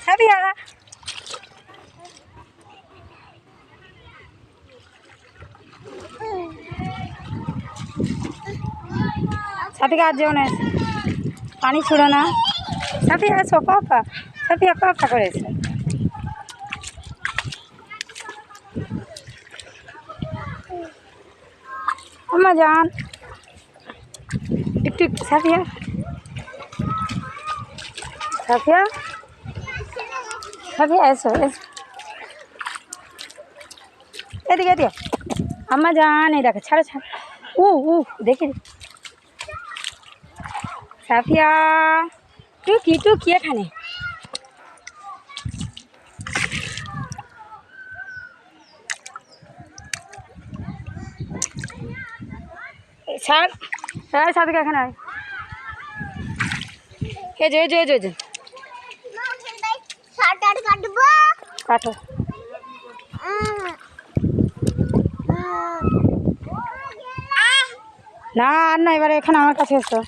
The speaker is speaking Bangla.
সাফিয়া সাফিয়া আর যেও না, পানি ছুড়ো না। সাফিয়া এসো, পাপা সাফিয়া পাপা করেছে। আম্মা যান একটু সাফিয়া সাফিয়া সাফিয়া এসো এসো, এদিকে এদিকে। আম্মা যান এই দেখো, ছাড়ো ছাড়ো। দেখি সাফিয়া টুকি এখানে। ছাড়, হ্যাঁ সাফিয়া এখানে আয়। এই যে কাটো। না আর না, এবারে এখানে আমার কাছে এসো।